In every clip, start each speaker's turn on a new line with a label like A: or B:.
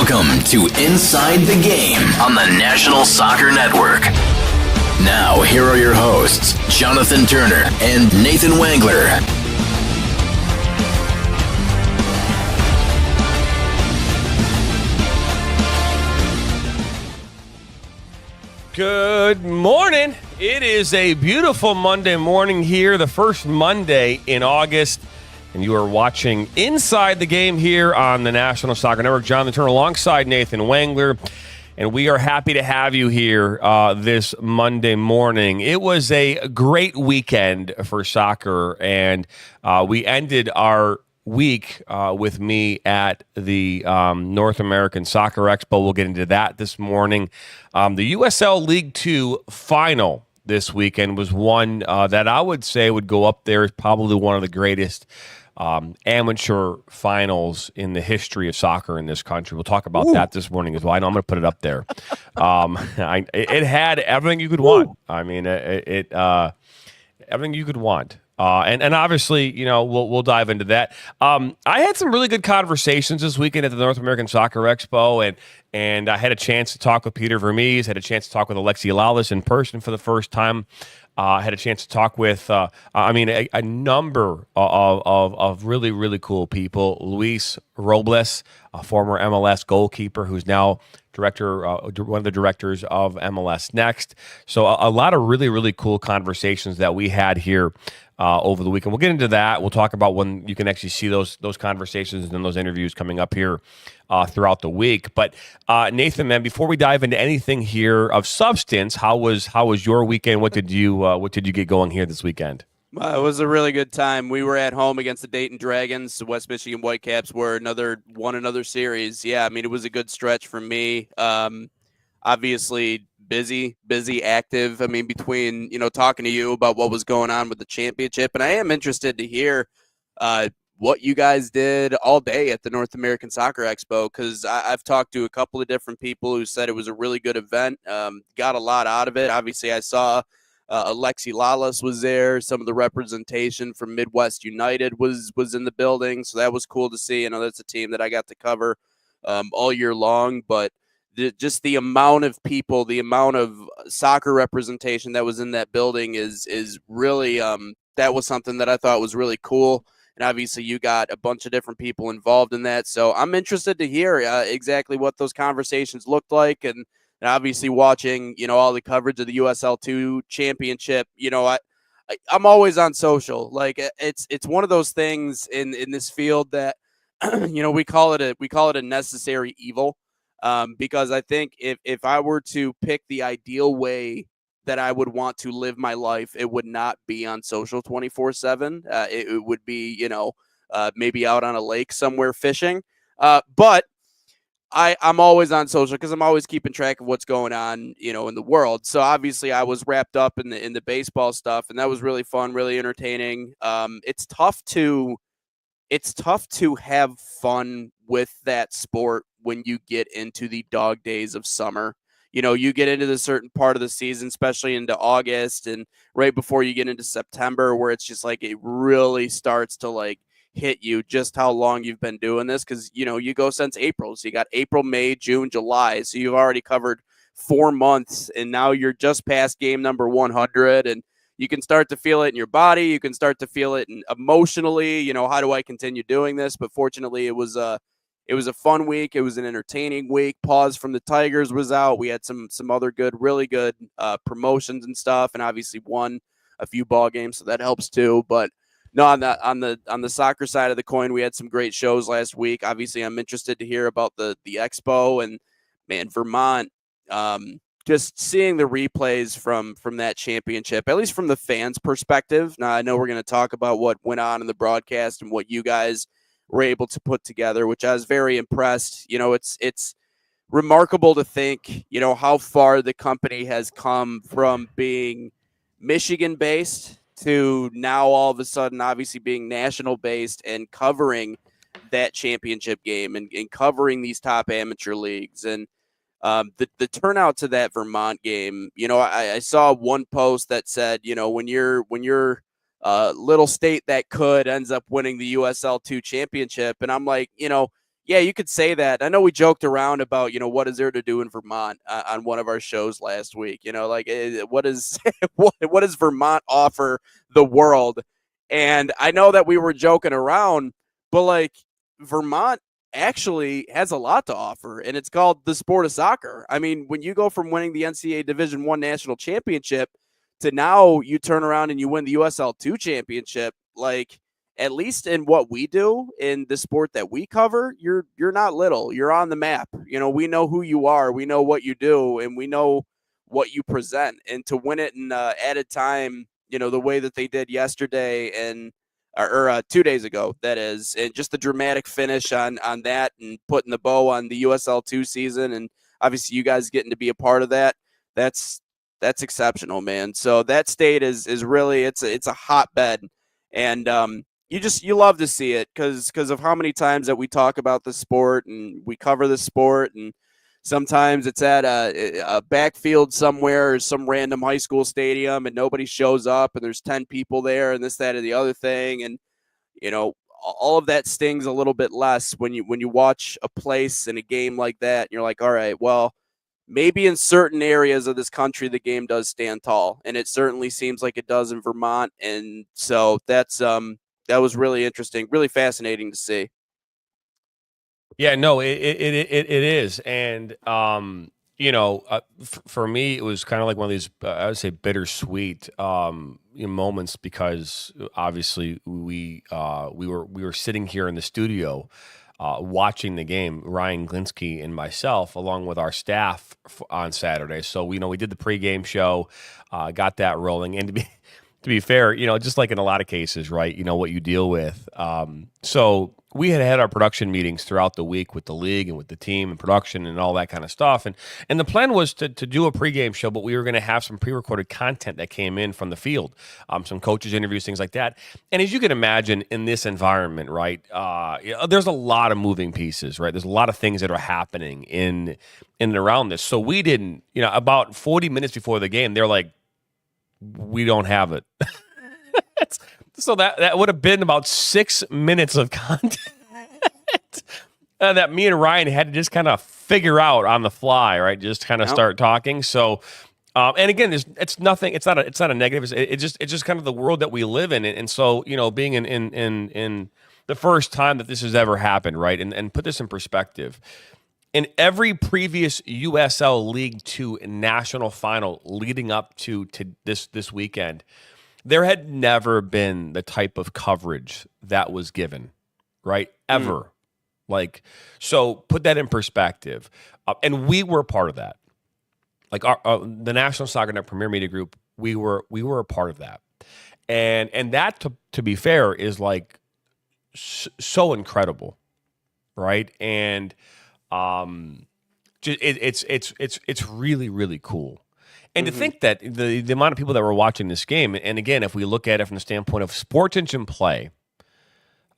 A: Welcome to Inside the Game on the National Soccer Network. Now, here are your hosts, Jonathan Turner and Nathan Wangler.
B: Good morning. It is a beautiful Monday morning here, the first Monday in August, and you are watching Inside the Game here on the National Soccer Network. Jonathan Turner alongside Nathan Wangler, and we are happy to have you here this Monday morning. It was a great weekend for soccer, and we ended our week with me at the North American Soccer Expo. We'll get into that this morning. The USL League Two final this weekend was one that I would say would go up there as probably one of the greatest amateur finals in the history of soccer in this country. We'll talk about that this morning as well. I know I'm going to put it up there. It had everything you could want. I mean, everything you could want. And obviously, you know, we'll dive into that. I had some really good conversations this weekend at the North American Soccer Expo, and I had a chance to talk with Peter Vermes, had a chance to talk with Alexi Lalas in person for the first time. I had a chance to talk with, a number of really, really cool people. Luis Robles, a former MLS goalkeeper who's now one of the directors of MLS Next. So a lot of really, really cool conversations that we had here over the weekend. We'll get into that. We'll talk about when you can actually see those conversations and those interviews coming up here throughout the week. But Nathan, man, before we dive into anything here of substance, how was your weekend? What did you get going here this weekend?
C: It was a really good time. We were at home against the Dayton Dragons. The West Michigan Whitecaps won another series. Yeah, I mean, it was a good stretch for me. Obviously busy, active. I mean, between, talking to you about what was going on with the championship, and I am interested to hear what you guys did all day at the North American Soccer Expo, because I've talked to a couple of different people who said it was a really good event, got a lot out of it. Obviously, I saw Alexi Lalas was there. Some of the representation from Midwest United was in the building, so that was cool to see. I know that's a team that I got to cover all year long, but just the amount of people, the amount of soccer representation that was in that building is really that was something that I thought was really cool. And obviously you got a bunch of different people involved in that. So I'm interested to hear exactly what those conversations looked like. And obviously watching, all the coverage of the USL2 championship, I'm always on social. Like it's one of those things in this field that, we call it a necessary evil. Because I think if I were to pick the ideal way that I would want to live my life, it would not be on social 24/7. It would be, maybe out on a lake somewhere fishing. But I'm always on social because I'm always keeping track of what's going on, in the world. So obviously I was wrapped up in the baseball stuff, and that was really fun, really entertaining. It's tough to have fun with that sport when you get into the dog days of summer. You get into the certain part of the season, especially into August and right before you get into September, where it's just like it really starts to like hit you just how long you've been doing this. Because, you go since April. So you got April, May, June, July. So you've already covered 4 months, and now you're just past game number 100. And you can start to feel it in your body. You can start to feel it emotionally. How do I continue doing this? But fortunately, it was a fun week. It was an entertaining week. Pause from the Tigers was out. We had some other really good promotions and stuff, and obviously won a few ball games, so that helps too. But no, on the soccer side of the coin, we had some great shows last week. Obviously, I'm interested to hear about the expo and Vermont. Just seeing the replays from that championship, at least from the fans' perspective. Now, I know we're going to talk about what went on in the broadcast and what you guys were able to put together, which I was very impressed. It's remarkable to think, how far the company has come from being Michigan-based to now all of a sudden obviously being national-based and covering that championship game and covering these top amateur leagues. And the turnout to that Vermont game, I saw one post that said, when you're little state that could ends up winning the USL2 championship. And I'm like, yeah, you could say that. I know we joked around about, what is there to do in Vermont on one of our shows last week. What is what does Vermont offer the world? And I know that we were joking around, but like Vermont actually has a lot to offer, and it's called the sport of soccer. I mean, when you go from winning the NCAA Division I national championship to now you turn around and you win the USL2 championship, like at least in what we do in the sport that we cover, you're not little. You're on the map. We know who you are, we know what you do, and we know what you present. And to win it in added time, the way that they did yesterday and or 2 days ago, that is, and just the dramatic finish on that and putting the bow on the USL2 season, and obviously you guys getting to be a part of that. That's exceptional, man. So that state is really it's a hotbed, and you love to see it because of how many times that we talk about the sport and we cover the sport, and sometimes it's at a backfield somewhere or some random high school stadium and nobody shows up and there's 10 people there and this, that, or the other thing. And, all of that stings a little bit less when you watch a place in a game like that. And you're like, all right, well, maybe in certain areas of this country, the game does stand tall. And it certainly seems like it does in Vermont. And so that was really interesting, really fascinating to see.
B: Yeah, no, it is, and for me, it was kind of like one of these, I would say, bittersweet moments because obviously we were sitting here in the studio watching the game, Ryan Glinsky and myself, along with our staff on Saturday. So we did the pregame show, got that rolling, and to be fair, just like in a lot of cases, right? What you deal with. So we had our production meetings throughout the week with the league and with the team and production and all that kind of stuff. And the plan was to do a pregame show, but we were going to have some pre-recorded content that came in from the field, some coaches interviews, things like that. And as you can imagine in this environment, right, there's a lot of moving pieces, right? There's a lot of things that are happening in and around this. So we didn't, about 40 minutes before the game, they're like, we don't have it. So that would have been about 6 minutes of content that me and Ryan had to just kind of figure out on the fly, right? Just kind of start talking. So, and again, it's nothing. It's not a negative. It's just kind of the world that we live in. And so, being in the first time that this has ever happened, right? And put this in perspective. In every previous USL League Two national final leading up to this weekend, there had never been the type of coverage that was given, right? Ever. Like, so put that in perspective. And we were a part of that. Like the National Soccer Net Premier Media Group, we were a part of that. And that, to be fair, is like so incredible, right? And it's really, really cool. And to think that the amount of people that were watching this game, and again, if we look at it from the standpoint of Sports Engine Play,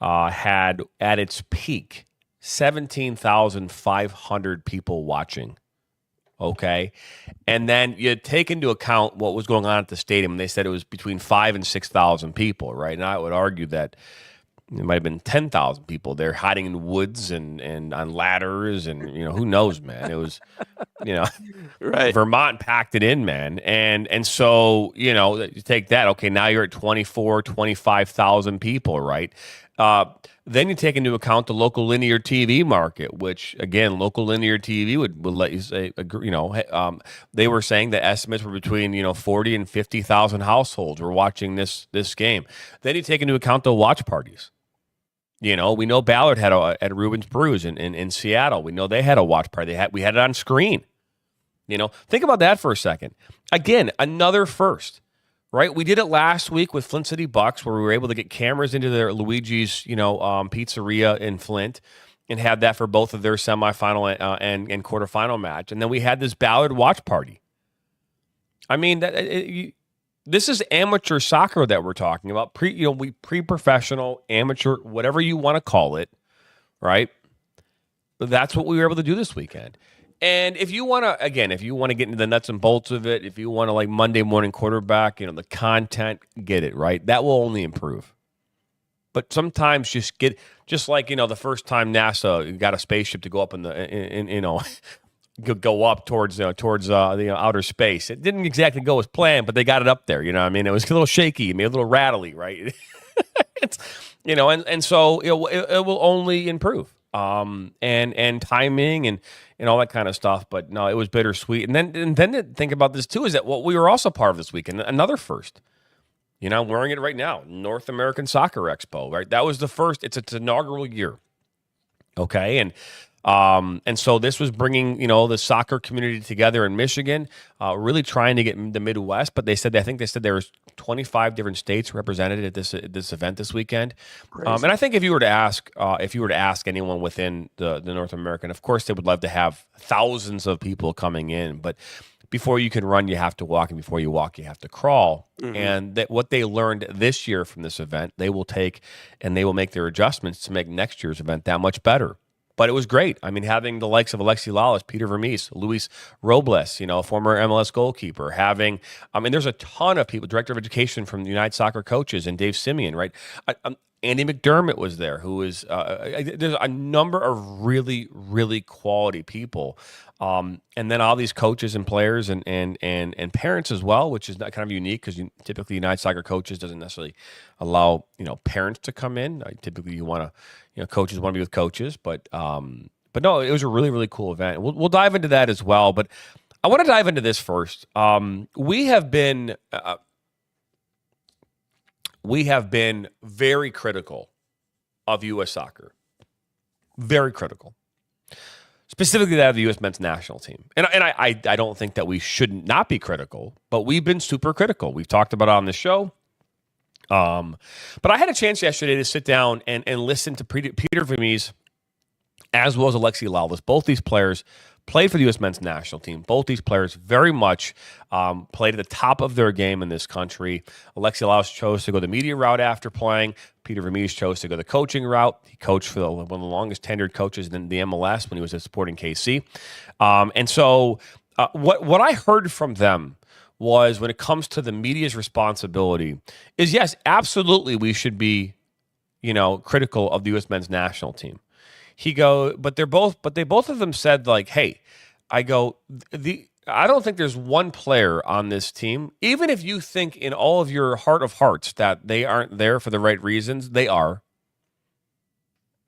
B: had at its peak 17,500 people watching. Okay, and then you take into account what was going on at the stadium. And they said it was between 5,000 and 6,000 people, right? And I would argue that it might have been 10,000 people there hiding in woods and on ladders and, who knows, man. It was,
C: right.
B: Vermont packed it in, man. And so, you take that. Okay, now you're at 25,000 people, right? Then you take into account the local linear TV market, which, again, local linear TV would let you say, they were saying that estimates were between, 40 and 50,000 households were watching this game. Then you take into account the watch parties. We know Ballard had at Rubens Brews in Seattle. We know they had a watch party. We had it on screen. Think about that for a second. Again, another first, right? We did it last week with Flint City Bucks, where we were able to get cameras into their Luigi's, pizzeria in Flint, and had that for both of their semifinal and quarterfinal match. And then we had this Ballard watch party. I mean, this is amateur soccer that we're talking about. Pre-professional, amateur, whatever you want to call it, right? But that's what we were able to do this weekend. And if you want to get into the nuts and bolts of it, if you want to like Monday morning quarterback, the content, get it, right? That will only improve. But sometimes just like, the first time NASA got a spaceship to go up go up towards the outer space. It didn't exactly go as planned, but they got it up there. You know what I mean? It was a little shaky, maybe a little rattly, right? It's, and so it will only improve. And timing and all that kind of stuff. But no, it was bittersweet. And then to think about this too is that we were also part of this weekend, another first. I'm wearing it right now. North American Soccer Expo, right? That was the first. It's its inaugural year. Okay, and so this was bringing the soccer community together in Michigan, really trying to get the Midwest. But I think they said there was 25 different states represented at this event this weekend. And I think if you were to ask anyone within the North American, of course they would love to have thousands of people coming in, but before you can run, you have to walk, and before you walk, you have to crawl. Mm-hmm. And that what they learned this year from this event, they will take and they will make their adjustments to make next year's event that much better. But it was great. I mean, having the likes of Alexi Lalas, Peter Vermees, Luis Robles, former MLS goalkeeper, there's a ton of people, director of education from the United Soccer Coaches and Dave Simeon, right? Andy McDermott was there, who is, there's a number of really, really quality people. And then all these coaches and players and parents as well, which is kind of unique because typically United Soccer Coaches doesn't necessarily allow, parents to come in. Typically you want to, coaches want to be with coaches, but no, it was a really, really cool event. We'll dive into that as well, but I want to dive into this first. We have been very critical of U.S. soccer. Very critical. Specifically that of the U.S. men's national team. And I don't think that we should not be critical, but we've been super critical. We've talked about it on the show. But I had a chance yesterday to sit down and listen to Peter Vermees as well as Alexi Lalas. Both these players played for the U.S. men's national team. Both these players very much played at the top of their game in this country. Alexi Lalas chose to go the media route after playing. Peter Vermees chose to go the coaching route. He coached for one of the longest tenured coaches in the MLS when he was at Sporting KC. And so what I heard from them was when it comes to the media's responsibility is, yes, absolutely we should be, critical of the U.S. men's national team. But they both of them said, like, hey, I don't think there's one player on this team, even if you think in all of your heart of hearts that they aren't there for the right reasons, they are.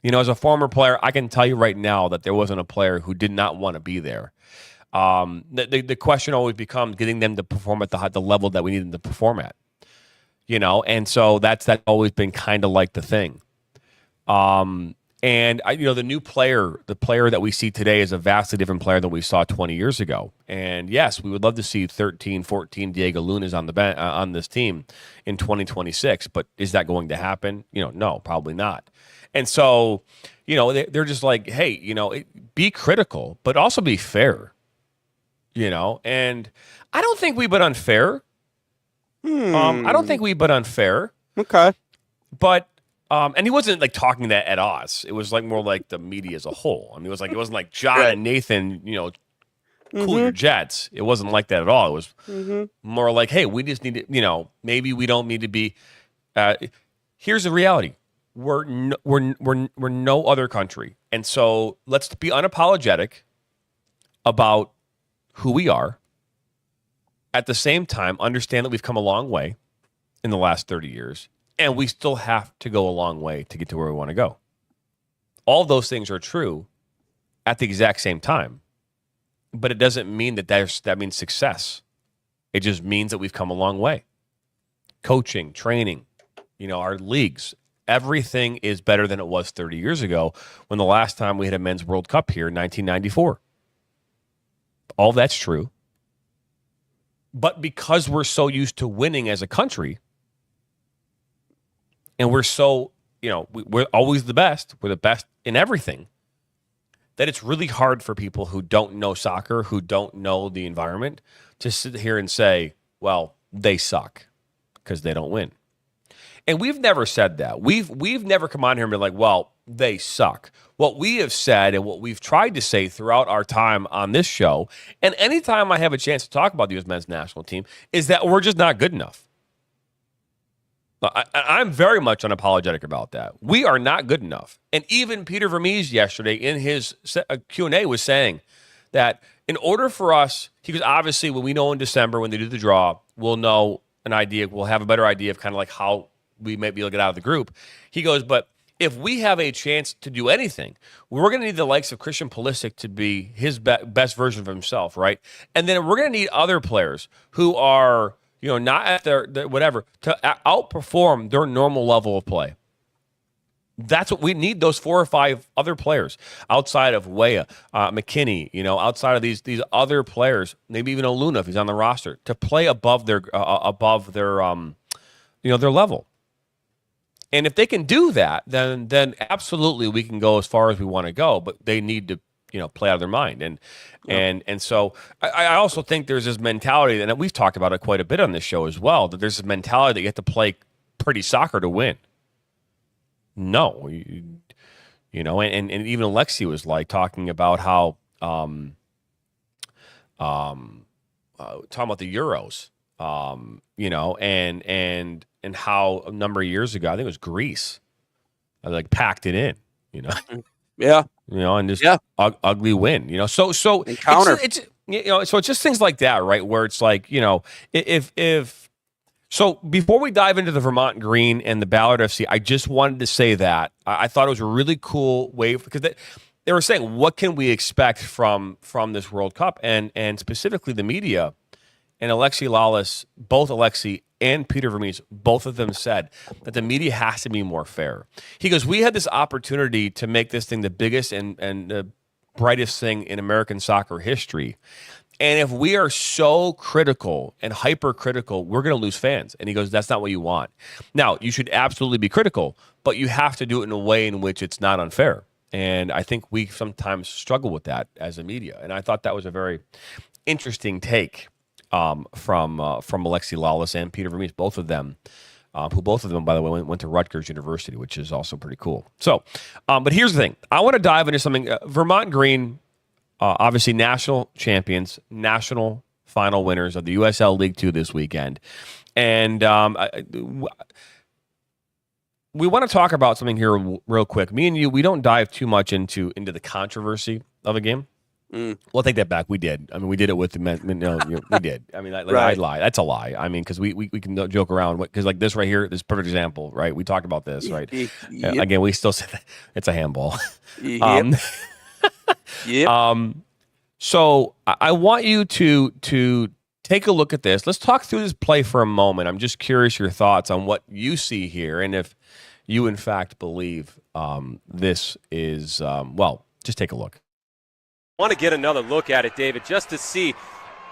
B: As a former player, I can tell you right now that there wasn't a player who did not want to be there. The question always becomes getting them to perform at the level that we need them to perform at. And so that's always been kind of like the thing. And the new player, the player that we see today is a vastly different player than we saw 20 years ago. And yes, we would love to see 13, 14 Diego Lunas on the on this team in 2026. But is that going to happen? No, probably not. And so, they're just like, hey, be critical, but also be fair. And I don't think we've been unfair. I don't think we've been unfair.
C: Okay,
B: but. And he wasn't like talking that at us. It was like more like the media as a whole. I mean, it wasn't like John and Nathan, cool your jets. It wasn't like that at all. It was more like, hey, we just need to, maybe we don't need to be. Here's the reality: we're no other country, and so let's be unapologetic about who we are. At the same time, understand that we've come a long way in the last 30 years. And we still have to go a long way to get to where we want to go. All those things are true at the exact same time. But it doesn't mean that means success. It just means that we've come a long way. Coaching, training, our leagues, everything is better than it was 30 years ago when the last time we had a men's World Cup here in 1994. All that's true. But because we're so used to winning as a country, and we're so, we're always the best. We're the best in everything. That it's really hard for people who don't know soccer, who don't know the environment, to sit here and say, well, they suck because they don't win. And we've never said that. We've never come on here and been like, well, they suck. What we have said and what we've tried to say throughout our time on this show, and anytime I have a chance to talk about the U.S. men's national team, is that we're just not good enough. I'm very much unapologetic about that. We are not good enough. And even Peter Vermees yesterday in his Q&A was saying that in order for us, because obviously when we know in December when they do the draw, we'll know an idea, we'll have a better idea of kind of like how we might be able to get out of the group. He goes, but if we have a chance to do anything, we're going to need the likes of Christian Pulisic to be his best version of himself, right? And then we're going to need other players who are, not at their whatever, to outperform their normal level of play. That's what we need, those 4 or 5 other players outside of Weah, McKinney, outside of these other players, maybe even Oluna if he's on the roster, to play above their their level. And if they can do that, then absolutely we can go as far as we want to go, but they need to play out of their mind. And so I also think there's this mentality, and we've talked about it quite a bit on this show as well, that there's this mentality that you have to play pretty soccer to win. No, and even Alexi was like talking about how talking about the Euros, and how a number of years ago, I think it was Greece, like packed it in,
C: Yeah.
B: And just ugly win, so
C: encounter.
B: It's so it's just things like that, right? Where it's like, if so before we dive into the Vermont Green and the Ballard FC, I just wanted to say that I thought it was a really cool way, because they were saying, what can we expect from this World Cup, and specifically the media. And Alexi Lalas, both Alexi and Peter Vermees, both of them said that the media has to be more fair. He goes, we had this opportunity to make this thing the biggest and the brightest thing in American soccer history. And if we are so critical and hypercritical, we're going to lose fans. And he goes, that's not what you want. Now, you should absolutely be critical, but you have to do it in a way in which it's not unfair. And I think we sometimes struggle with that as a media. And I thought that was a very interesting take from Alexi Lalas and Peter Vermees, both of them, who both of them, by the way, went to Rutgers University, which is also pretty cool. So, but here's the thing. I want to dive into something. Vermont Green, obviously national champions, national final winners of the USL League 2 this weekend. And we want to talk about something here real quick. Me and you, we don't dive too much into the controversy of a game. Well, take that back. We did. I mean, we did it with the men. No, we did. I mean, right. I'd lie. That's a lie. I mean, because we can joke around. Because like this right here, this perfect example, right? We talked about this, right? Yep. Again, we still say that it's a handball.
C: Yep.
B: Yep. So I want you to take a look at this. Let's talk through this play for a moment. I'm just curious your thoughts on what you see here, and if you in fact believe this is well. Just take a look.
D: I want to get another look at it, David, just to see.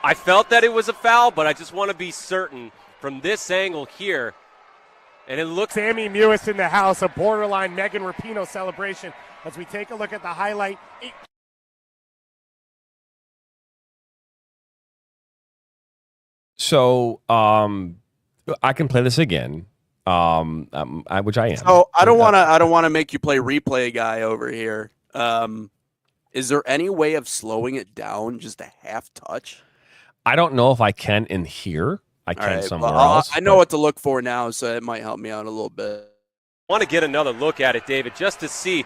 D: I felt that it was a foul, but I just want to be certain from this angle here. And it looks...
E: Sammy Mewis in the house, a borderline Megan Rapinoe celebration as we take a look at the highlight.
B: So I can play this again, which I am.
C: So I don't want to make you play replay guy over here. Is there any way of slowing it down just a half touch?
B: I don't know if I can in here. I can somewhere else.
C: I know what to look for now, so it might help me out a little bit.
D: I want to get another look at it, David, just to see.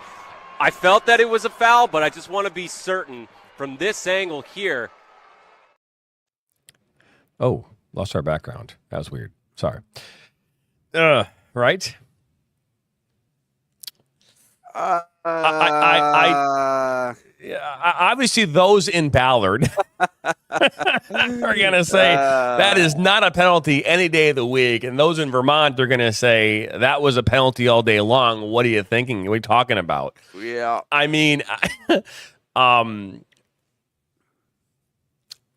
D: I felt that it was a foul, but I just want to be certain from this angle here.
B: Oh, lost our background. That was weird. Sorry. Right? Obviously, those in Ballard are going to say that is not a penalty any day of the week. And those in Vermont are going to say that was a penalty all day long. What are you thinking? What are we talking about?
C: Yeah.
B: I mean,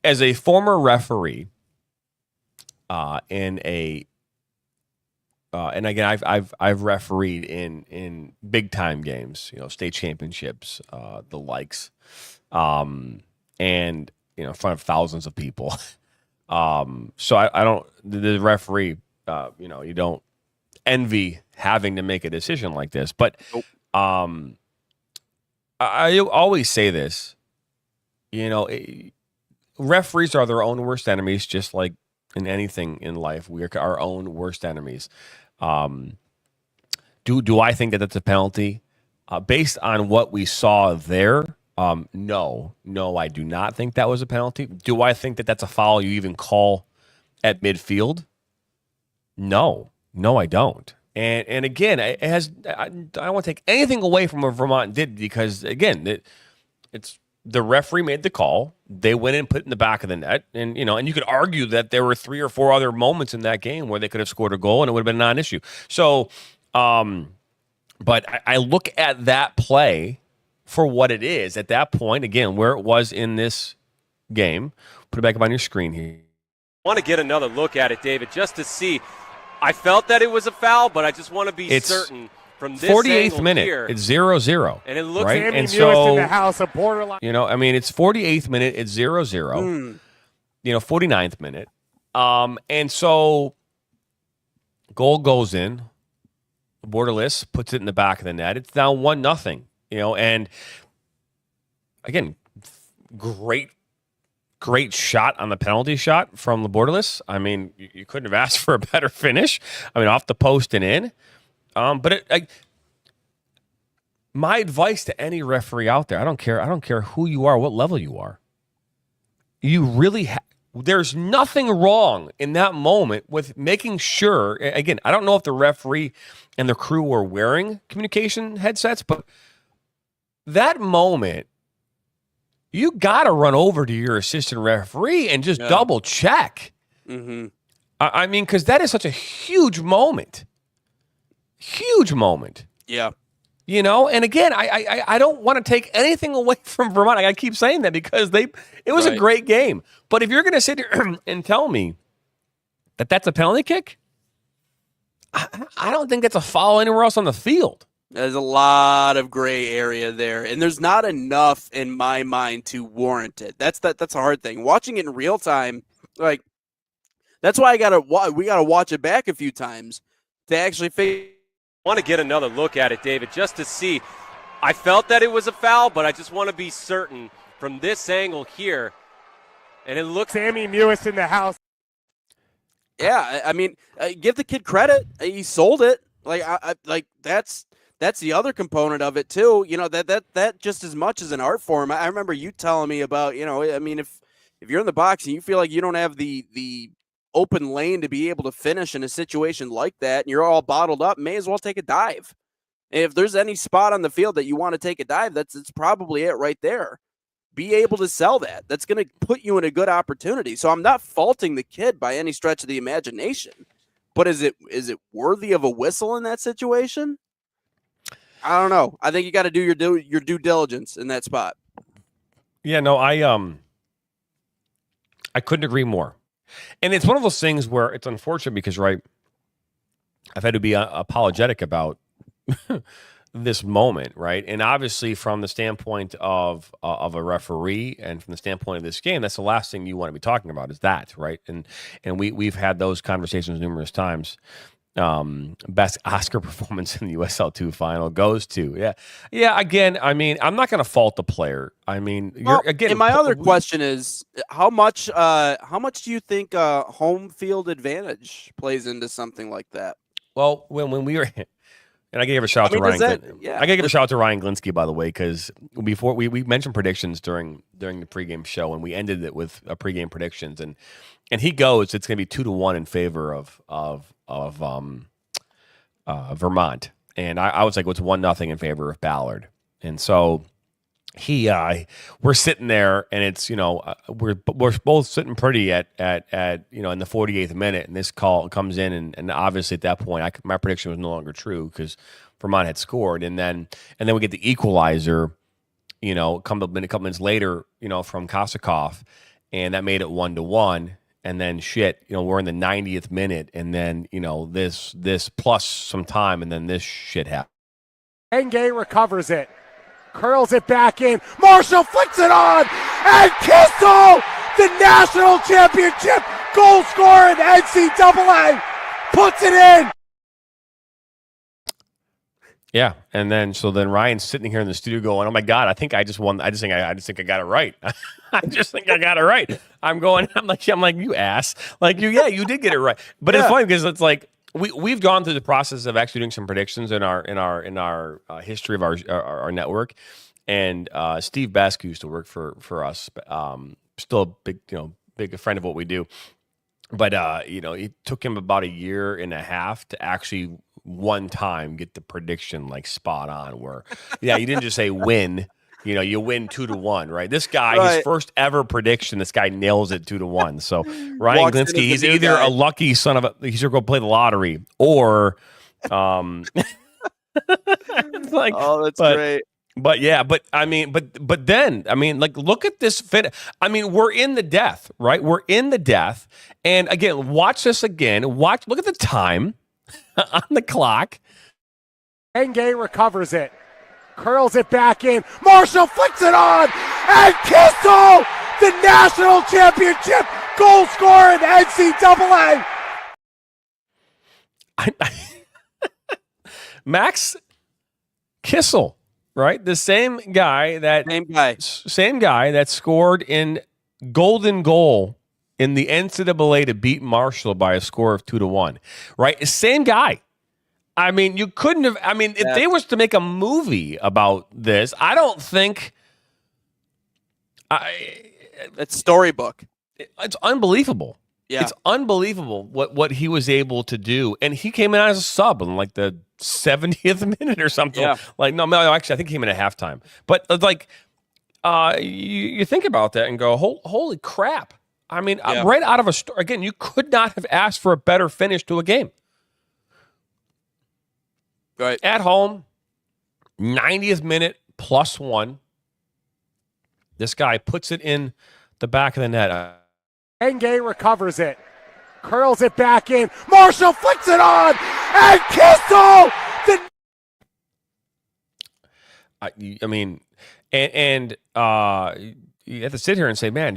B: as a former referee and again, I've refereed in big time games, state championships, the likes, and in front of thousands of people. So I don't, the referee, you don't envy having to make a decision like this. But
C: nope.
B: I always say this, referees are their own worst enemies, just like in anything in life, we are our own worst enemies. Do I think that that's a penalty? Based on what we saw there, no, I do not think that was a penalty. Do I think that that's a foul you even call at midfield? No, I don't. And again, it has. I don't want to take anything away from what Vermont did because again, it's the referee made the call. They went in and put it in the back of the net, and you could argue that there were 3 or 4 other moments in that game where they could have scored a goal and it would have been a non-issue. So, but I look at that play for what it is at that point. Again, where it was in this game. Put it back up on your screen here.
D: I want to get another look at it, David, just to see. I felt that it was a foul, but I just want to be certain from this
B: 48th minute.
D: Here,
B: it's 0-0.
D: And it looks
B: right.
E: Sammy
B: And
E: Mewis
B: so
E: in the house, a borderline.
B: It's 48th minute. It's 0-0. 49th minute. And so goal goes in. Borderless puts it in the back of the net. It's now 1-0. And again, great shot on the penalty shot from the Borderless. I mean, you couldn't have asked for a better finish. I mean, off the post and in. But my advice to any referee out there, I don't care who you are, what level you are. You really there's nothing wrong in that moment with making sure. Again, I don't know if the referee and the crew were wearing communication headsets, but that moment, you got to run over to your assistant referee and just double check.
C: Mm-hmm.
B: I mean, because that is such a huge moment. Huge moment.
C: Yeah.
B: And again, I don't want to take anything away from Vermont. I got to keep saying that because it was a great game. But if you're going to sit here and tell me that that's a penalty kick, I don't think that's a foul anywhere else on the field.
C: There's a lot of gray area there, and there's not enough in my mind to warrant it. That's a hard thing. Watching it in real time, like that's why we gotta watch it back a few times to actually figure.
D: I want to get another look at it, David, just to see. I felt that it was a foul, but I just want to be certain from this angle here. And it looks
E: Sammy Mewis in the house.
C: Yeah, I mean, give the kid credit. He sold it. Like that's the other component of it too. That just as much as an art form. I remember you telling me about. I mean, if you're in the box and you feel like you don't have the open lane to be able to finish in a situation like that, and you're all bottled up, may as well take a dive. And if there's any spot on the field that you want to take a dive, that's probably it right there. Be able to sell that. That's going to put you in a good opportunity. So I'm not faulting the kid by any stretch of the imagination, but is it worthy of a whistle in that situation? I don't know. I think you got to do your due diligence in that spot.
B: Yeah, no, I couldn't agree more. And it's one of those things where it's unfortunate because, right, I've had to be apologetic about this moment, right? And obviously from the standpoint of a referee and from the standpoint of this game, that's the last thing you want to be talking about is that, right? And we've had those conversations numerous times. Best Oscar performance in the USL2 final goes to, yeah. Again, I mean, I'm not going to fault the player. I mean,
C: and my other question is, how much do you think home field advantage plays into something like that?
B: Well, when we were, and I gave a shout out to Ryan. I gave a shout out to Ryan Glinsky, by the way, because before we mentioned predictions during the pregame show, and we ended it with pregame predictions, and he goes, it's going to be 2-1 in favor of Vermont, and I was like, it's 1-0 in favor of Ballard, and so we're sitting there, and it's we're both sitting pretty at in the 48th minute, and this call comes in, and obviously at that point, my prediction was no longer true because Vermont had scored, and then we get the equalizer, a couple minutes later, from Kosakov, and that made it 1-1. And then we're in the 90th minute, and then this plus some time, and then this shit happens.
E: Enge recovers it, curls it back in. Marshall flicks it on, and Kissel, the national championship goal scorer in NCAA, puts it in.
B: Yeah, and then Ryan's sitting here in the studio going, "Oh my God, I think I just won. I just think I got it right. I just think I got it right." I'm like, you ass, like you did get it right. But it's funny because it's like we've gone through the process of actually doing some predictions in our history of our network, and Steve Besk, who used to work for us, still a big friend of what we do, but it took him about a year and a half to actually one time get the prediction like spot on. Where you didn't just say win. You win 2-1, right? This guy, his first ever prediction, this guy nails it 2-1. So Ryan Glinsky, he's either a lucky son of a, he's going to go play the lottery, or, like,
C: oh, that's great.
B: But yeah, but then, like, look at this fit. We're in the death, right? We're in the death, and again, watch this again. Look at the time on the clock.
E: Enge recovers it. Curls it back in. Marshall flicks it on. And Kissel, the national championship goal scorer in NCAA.
B: Max Kissel, right? The same guy that scored in golden goal in the NCAA to beat Marshall by a score of 2-1, right? Same guy. You couldn't have. If they was to make a movie about this, I don't think.
C: It's storybook.
B: It's unbelievable.
C: Yeah,
B: it's unbelievable what he was able to do, and he came in as a sub in like the 70th minute or something.
C: Yeah.
B: No, actually, I think he came in at halftime. But you think about that and go, holy crap! Right out of a story. Again, you could not have asked for a better finish to a game.
C: Right.
B: At home, 90th minute +1. This guy puts it in the back of the net.
E: Enge recovers it. Curls it back in. Marshall flicks it on. And Kissel!
B: You have to sit here and say, man,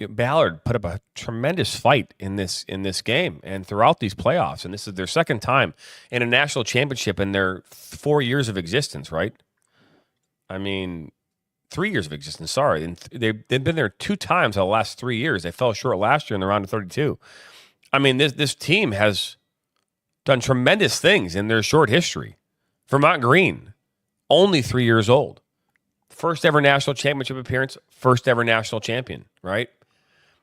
B: Ballard put up a tremendous fight in this game and throughout these playoffs, and this is their second time in a national championship in their 4 years of existence, right? 3 years of existence. Sorry, and they've been there 2 times in the last 3 years. They fell short last year in the round of 32. This team has done tremendous things in their short history. Vermont Green, only 3 years old, first ever national championship appearance, first ever national champion, right?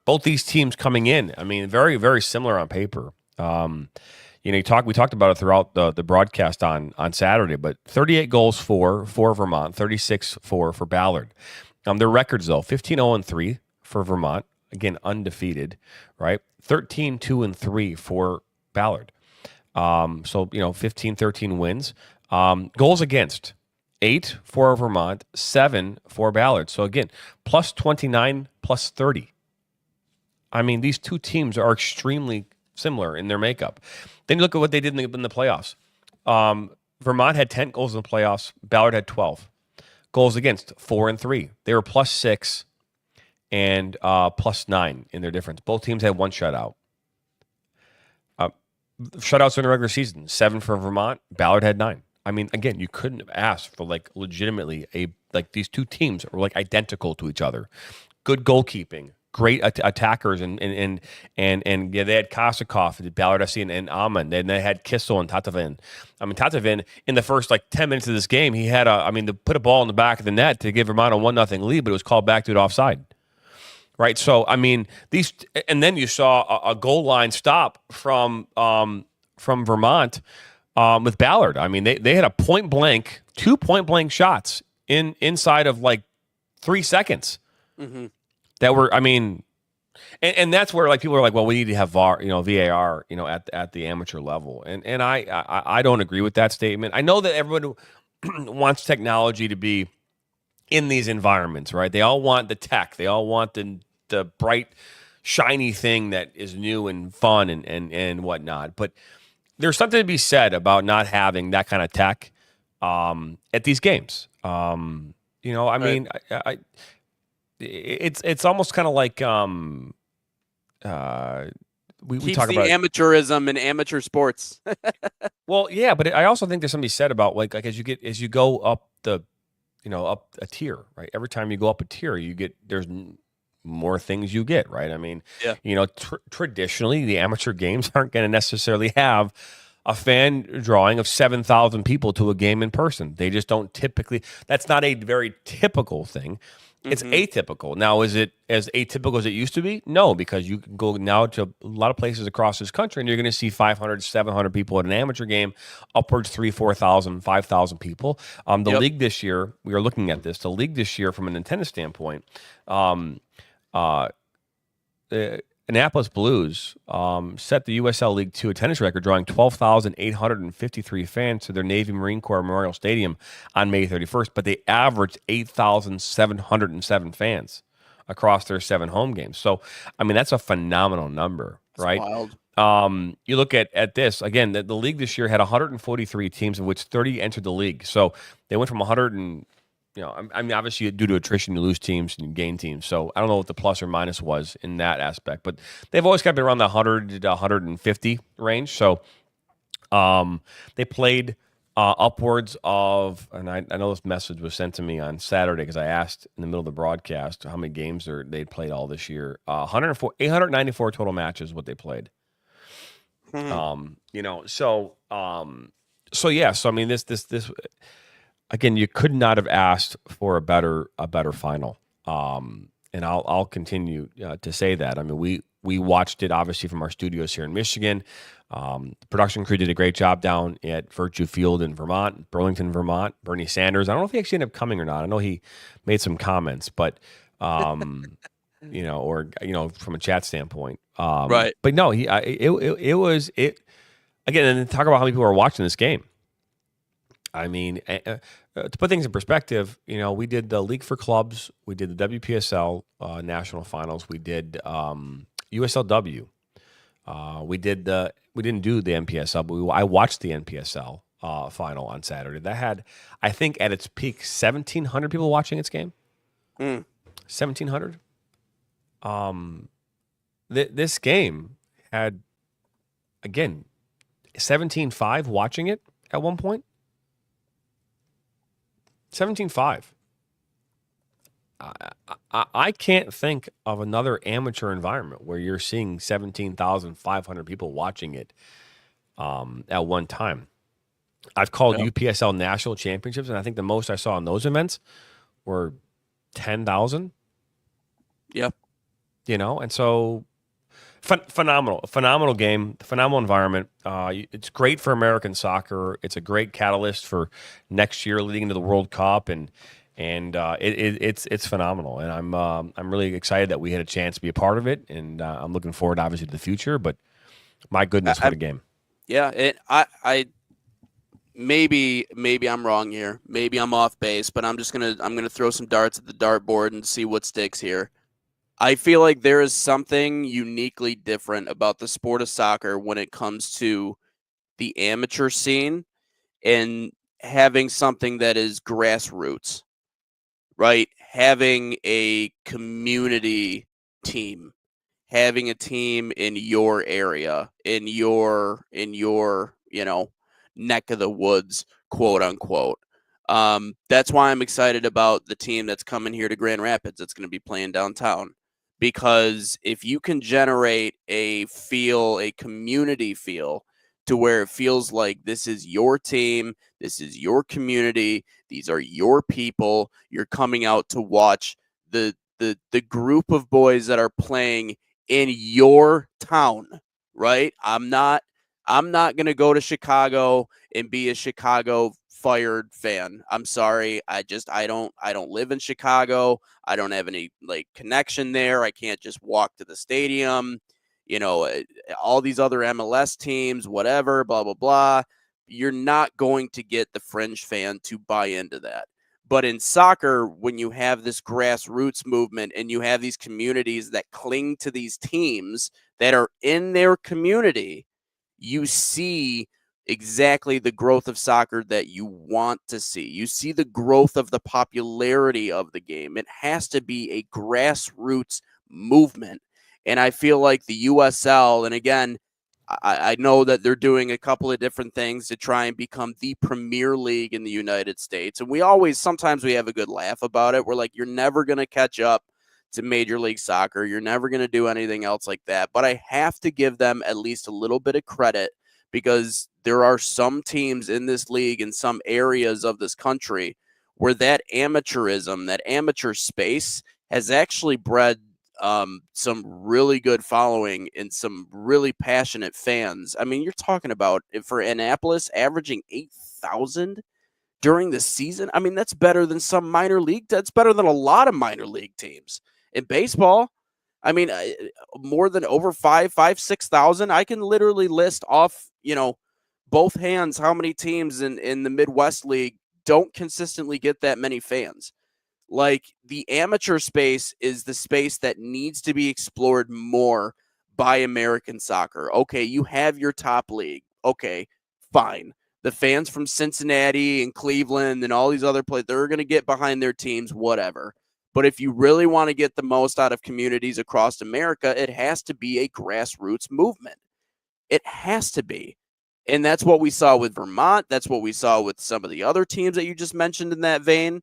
B: Both these teams coming in, very, very similar on paper. We talked about it throughout the broadcast on Saturday, but 38 goals for Vermont, 36 for Ballard. Their records, though, 15-0-3 for Vermont, again, undefeated, right? 13-2-3 for Ballard. 15-13 wins. Goals against, 8 for Vermont, 7 for Ballard. So, again, +29, +30. These two teams are extremely similar in their makeup. Then you look at what they did in the playoffs. Vermont had 10 goals in the playoffs. Ballard had 12. Goals against, 4-3. They were +6 and +9 in their difference. Both teams had 1 shutout. Shutouts in the regular season, 7 for Vermont. Ballard had 9. Again, you couldn't have asked for legitimately these two teams were identical to each other. Good goalkeeping. Great attackers, and they had Kosakov, Ballard FC, and Amon. Then they had Kissel and Tatavin. Tatavin, in the first 10 minutes of this game, he had to put a ball in the back of the net to give Vermont a 1-0 lead, but it was called back to it offside. Right? So, these, and then you saw a goal line stop from Vermont with Ballard. They had a two point blank shots inside of 3 seconds.
C: Mm-hmm.
B: That were, and that's where people are well, we need to have VAR, VAR, at the amateur level, and I don't agree with that statement. I know that everyone wants technology to be in these environments, right? They all want the tech, they all want the bright, shiny thing that is new and fun and whatnot. But there's something to be said about not having that kind of tech at these games. It's almost kind of like we talk about
C: amateurism in amateur sports.
B: Well, yeah, but I also think there's something to be said about as you go up up a tier, right? Every time you go up a tier, there's more things you get, right?
C: Yeah.
B: Traditionally the amateur games aren't going to necessarily have a fan drawing of 7,000 people to a game in person. They just don't typically. That's not a very typical thing. It's atypical. Now, is it as atypical as it used to be? No, because you can go now to a lot of places across this country and you're going to see 500, 700 people at an amateur game, upwards 3,000, 4,000, 5,000 people. The league this year, we are looking at this, the league this year from an attendance standpoint, Annapolis Blues set the USL League 2 attendance record, drawing 12,853 fans to their Navy Marine Corps Memorial Stadium on May 31st, but they averaged 8,707 fans across their 7 home games. So, I mean, that's a phenomenal number, right?
C: Wild.
B: You look at this, again, the league this year had 143 teams, of which 30 entered the league. So they went from 100 and I mean, obviously, due to attrition, you lose teams and you gain teams. So I don't know what the plus or minus was in that aspect, but they've always kind of been around the 100 to 150 range. So they played upwards of, and I know this message was sent to me on Saturday because I asked in the middle of the broadcast how many games they'd played all this year. 894 total matches what they played. So yeah. So I mean, this. Again, you could not have asked for a better final, and I'll continue to say that. I mean, we watched it obviously from our studios here in Michigan. The production crew did a great job down at Virtue Field in Vermont, Burlington, Vermont. Bernie Sanders, I don't know if he actually ended up coming or not. I know he made some comments, but from a chat standpoint,
C: Right.
B: But no, it was again. And talk about how many people are watching this game. I mean, to put things in perspective, we did the League for Clubs, we did the WPSL National Finals, we did USLW, we didn't do the NPSL, but I watched the NPSL final on Saturday. That had, I think, at its peak, 1,700 people watching its game. 1,700. This game had, again, 17.5 watching it at one point. 17.5. I can't think of another amateur environment where you're seeing 17,500 people watching it at one time. I've called UPSL national championships, and I think the most I saw in those events were 10,000.
C: Yep.
B: And so phenomenal game, phenomenal environment. It's great for American soccer. It's a great catalyst for next year leading into the World Cup, and it's phenomenal. And I'm really excited that we had a chance to be a part of it, and I'm looking forward, obviously, to the future. But my goodness, what a game!
C: Yeah, I maybe I'm wrong here. Maybe I'm off base, but I'm gonna throw some darts at the dartboard and see what sticks here. I feel like there is something uniquely different about the sport of soccer when it comes to the amateur scene and having something that is grassroots, right? Having a community team, having a team in your area, in your neck of the woods, quote unquote. That's why I'm excited about the team that's coming here to Grand Rapids. That's going to be playing downtown. Because if you can generate a community feel to where it feels like this is your team, this is your community, these are your people, you're coming out to watch the group of boys that are playing in your town, right? I'm not going to go to Chicago and be a Chicago Fired fan. I'm sorry. I don't live in Chicago. I don't have any connection there. I can't just walk to the stadium. All these other MLS teams, whatever, blah, blah, blah. You're not going to get the fringe fan to buy into that. But in soccer, when you have this grassroots movement and you have these communities that cling to these teams that are in their community, you see exactly the growth of soccer that you want to see. You see the growth of the popularity of the game. It has to be a grassroots movement. And I feel like the USL, and again, I know that they're doing a couple of different things to try and become the premier league in the United States. And sometimes we have a good laugh about it. We're like, you're never going to catch up to Major League Soccer. You're never going to do anything else like that. But I have to give them at least a little bit of credit, because there are some teams in this league in some areas of this country where that amateurism, that amateur space has actually bred some really good following and some really passionate fans. I mean, you're talking about, for Annapolis, averaging 8,000 during the season. I mean, that's better than some minor league. That's better than a lot of minor league teams. In baseball, I mean, more than over 6,000. I can literally list off, both hands how many teams in the Midwest League don't consistently get that many fans. Like, the amateur space is the space that needs to be explored more by American soccer. Okay, you have your top league. Okay, fine. The fans from Cincinnati and Cleveland and all these other places, they're going to get behind their teams, whatever. But if you really want to get the most out of communities across America, it has to be a grassroots movement. It has to be. And that's what we saw with Vermont. That's what we saw with some of the other teams that you just mentioned in that vein,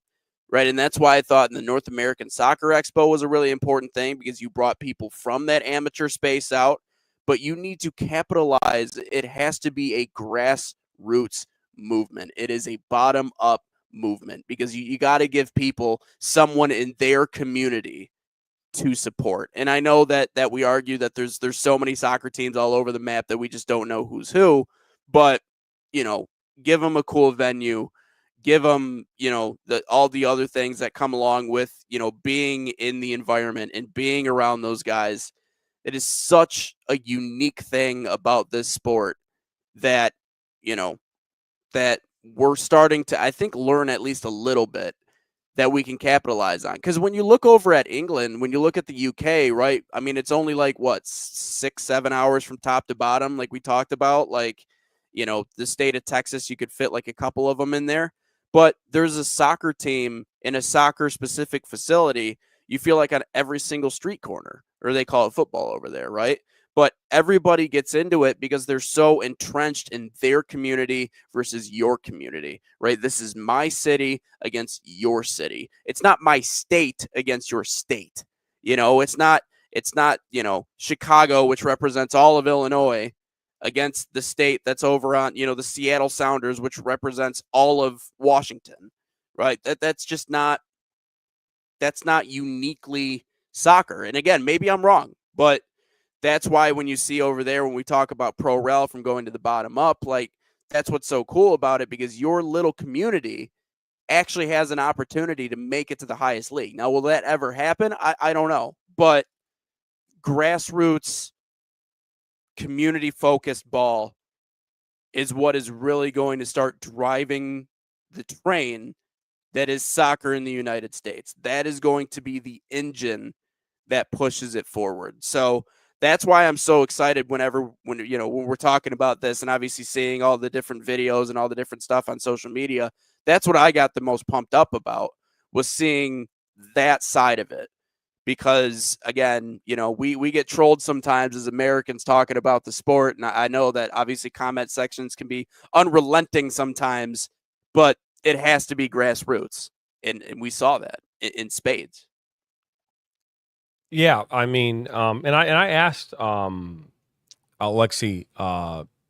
C: right? And that's why I thought the North American Soccer Expo was a really important thing, because you brought people from that amateur space out, but you need to capitalize. It has to be a grassroots movement. It is a bottom-up movement, because you got to give people someone in their community to support. And I know that we argue that there's so many soccer teams all over the map that we just don't know who's who, but give them a cool venue, give them all the other things that come along with being in the environment and being around those guys. It is such a unique thing about this sport that that we're starting to, I think, learn at least a little bit that we can capitalize on. Because when you look over at England, when you look at the UK, right? I mean, it's only like, 6-7 hours from top to bottom, like we talked about. Like, the state of Texas, you could fit like a couple of them in there. But there's a soccer team in a soccer-specific facility, you feel like on every single street corner, or they call it football over there, right? But everybody gets into it because they're so entrenched in their community versus your community, right? This is my city against your city. It's not my state against your state. It's not, Chicago, which represents all of Illinois, against the state that's over on, the Seattle Sounders, which represents all of Washington, right? That's not uniquely soccer. And again, maybe I'm wrong, but that's why when you see over there, when we talk about Pro Rel from going to the bottom up, like, that's what's so cool about it, because your little community actually has an opportunity to make it to the highest league. Now, will that ever happen? I don't know. But grassroots, community-focused ball is what is really going to start driving the train that is soccer in the United States. That is going to be the engine that pushes it forward. So that's why I'm so excited when we're talking about this, and obviously seeing all the different videos and all the different stuff on social media. That's what I got the most pumped up about, was seeing that side of it. Because again, we get trolled sometimes as Americans talking about the sport. And I know that obviously comment sections can be unrelenting sometimes, but it has to be grassroots. And we saw that in spades.
B: Yeah, I mean, and I asked Alexi,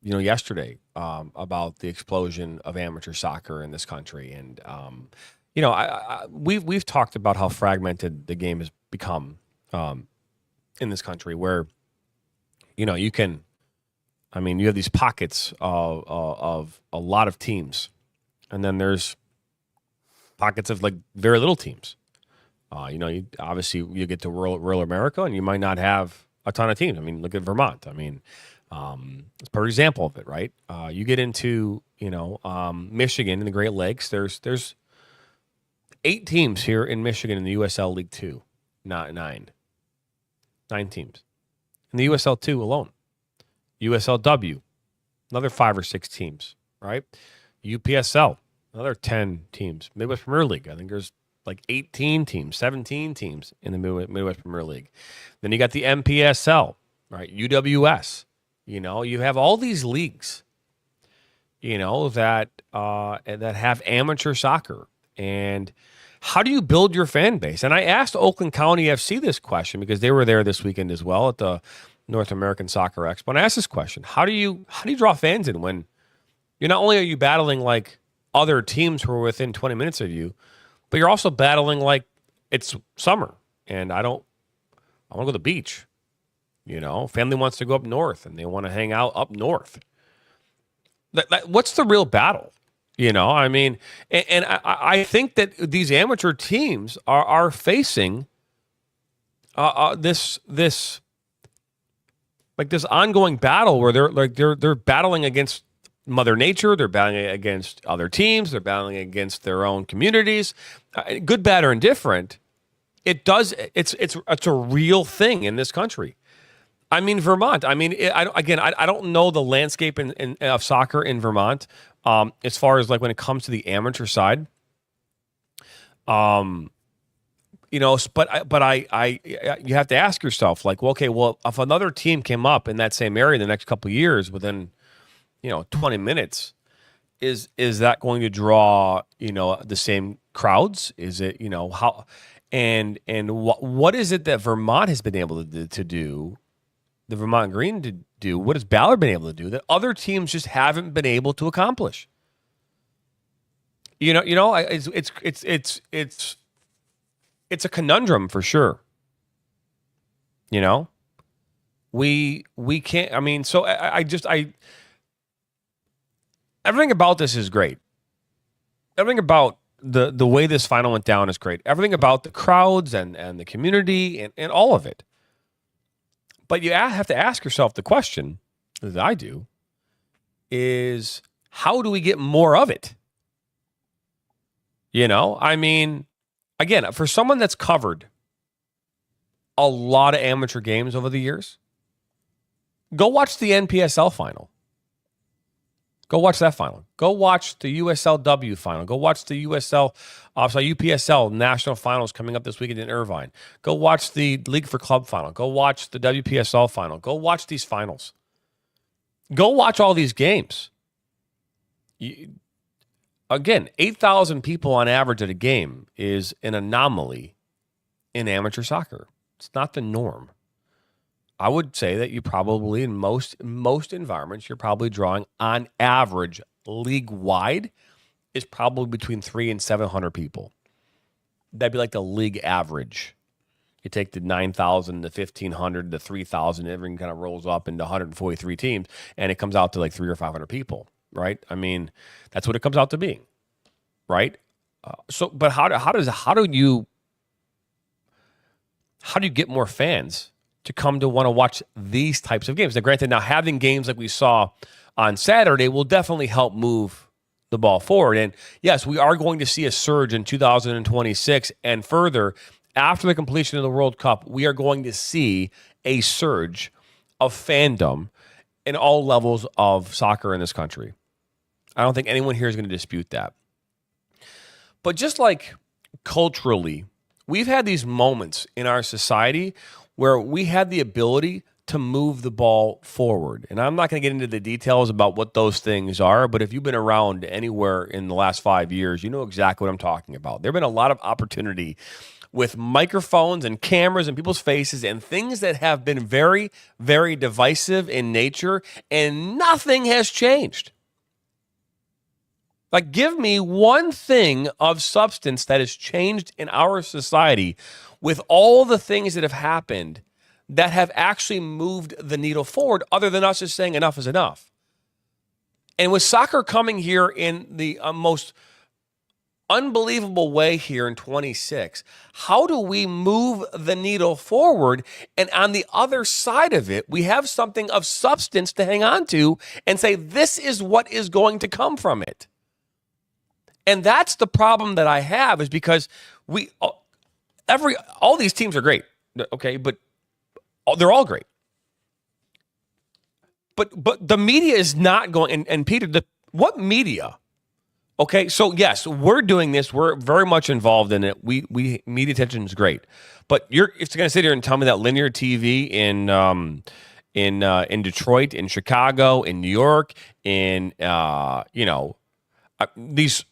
B: yesterday about the explosion of amateur soccer in this country, and we've talked about how fragmented the game has become in this country, where you have these pockets of a lot of teams, and then there's pockets of like very little teams. Obviously you get to rural America and you might not have a ton of teams. I mean, look at Vermont. I mean, it's a perfect example of it, right? You get into, Michigan and the Great Lakes. There's 8 teams here in Michigan in the USL League 2, not 9 teams in the USL 2 alone. USLW, another 5 or 6 teams, right? UPSL, another 10 teams. Midwest Premier League, I think there's like 18 teams, 17 teams in the Midwest Premier League. Then you got the MPSL, right? UWS. You have all these leagues, that have amateur soccer. And how do you build your fan base? And I asked Oakland County FC this question, because they were there this weekend as well at the North American Soccer Expo. And I asked this question: How do you draw fans in when you're not only are you battling like other teams who are within 20 minutes of you, but you're also battling like it's summer and I want to go to the beach. Family wants to go up north and they want to hang out up north. What's the real battle? I mean, and I think that these amateur teams are facing this ongoing battle where they're battling against Mother Nature, they're battling against other teams, they're battling against their own communities, good, bad, or indifferent. It's a real thing in this country. I mean, Vermont. I mean, I don't know the landscape of soccer in Vermont as far as like when it comes to the amateur side. But you have to ask yourself, like, well, okay, well, if another team came up in that same area in the next couple of years within 20 minutes, is that going to draw the same crowds? Is it how and what is it that Vermont has been able to do? The Vermont Green to do? What has Ballard been able to do that other teams just haven't been able to accomplish? It's a conundrum for sure. We can't. I mean, so everything about this is great. Everything about the way this final went down is great. Everything about the crowds and the community and all of it. But you have to ask yourself the question, as I do, is how do we get more of it? I mean, again, for someone that's covered a lot of amateur games over the years, go watch the NPSL final. Go watch that final. Go watch the USLW final. Go watch the UPSL national finals coming up this weekend in Irvine. Go watch the League for Club final. Go watch the WPSL final. Go watch these finals. Go watch all these games. Again, 8,000 people on average at a game is an anomaly in amateur soccer. It's not the norm. I would say that you probably, in most environments, you're probably drawing, on average, league-wide, is probably between 300 and 700 people. That'd be like the league average. You take the 9,000, the 1,500, the 3,000, everything kind of rolls up into 143 teams, and it comes out to like 300 or 500 people, right? I mean, that's what it comes out to being, right? But how do you get more fans to come to want to watch these types of games? Now, granted, having games like we saw on Saturday will definitely help move the ball forward. And yes, we are going to see a surge in 2026 and further. After the completion of the World Cup, we are going to see a surge of fandom in all levels of soccer in this country. I don't think anyone here is going to dispute that. But just like culturally, we've had these moments in our society where we had the ability to move the ball forward. And I'm not going to get into the details about what those things are, but if you've been around anywhere in the last 5 years, you know exactly what I'm talking about. There have been a lot of opportunity with microphones and cameras in people's faces and things that have been very, very divisive in nature, and nothing has changed. Like, give me one thing of substance that has changed in our society with all the things that have happened that have actually moved the needle forward, other than us just saying enough is enough. And with soccer coming here in the most unbelievable way here in 26, how do we move the needle forward? And on the other side of it, we have something of substance to hang on to and say, this is what is going to come from it. And that's the problem that I have, is because all these teams are great, okay, but they're all great. But the media is not going, and Peter, what media? Okay, so yes, we're doing this. We're very much involved in it. We media attention is great, but if you're going to sit here and tell me that linear TV in Detroit, in Chicago, in New York, in these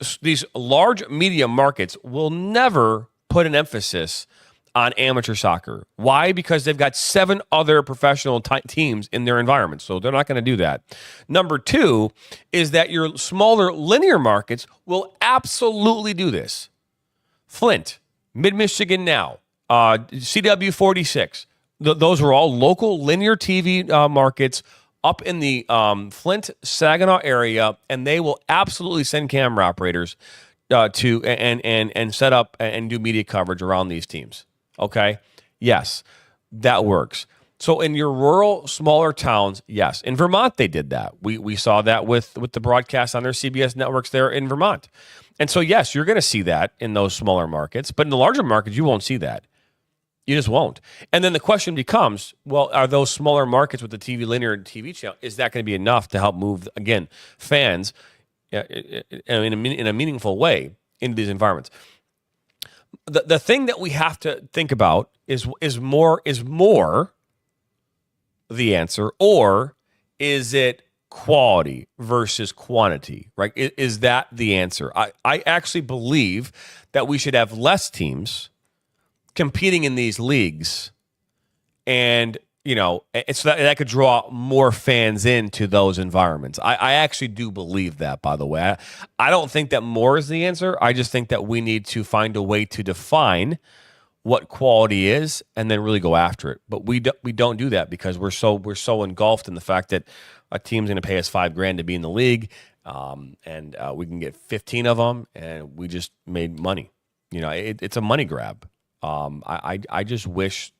B: large media markets will never put an emphasis on amateur soccer. Why? Because they've got 7 other professional teams in their environment, so they're not going to do that. Number 2 is that your smaller linear markets will absolutely do this. Flint, Mid-Michigan Now, CW 46. Those are all local linear TV markets up in the Flint, Saginaw area, and they will absolutely send camera operators to and set up and do media coverage around these teams. Okay? Yes, that works. So in your rural, smaller towns, yes. In Vermont, they did that. We saw that with the broadcast on their CBS networks there in Vermont. And so, yes, you're going to see that in those smaller markets. But in the larger markets, you won't see that. You just won't. And then the question becomes, well, are those smaller markets with the TV linear and TV channel, is that going to be enough to help move, again, fans in a meaningful way into these environments? The thing that we have to think about is more the answer, or is it quality versus quantity, right? Is that the answer? I actually believe that we should have less teams competing in these leagues, and so that could draw more fans into those environments. I actually do believe that, by the way. I don't think that more is the answer. I just think that we need to find a way to define what quality is and then really go after it. But we don't do that because we're so engulfed in the fact that a team's going to pay us $5,000 to be in the league, and we can get 15 of them, and we just made money. It's a money grab. I just wish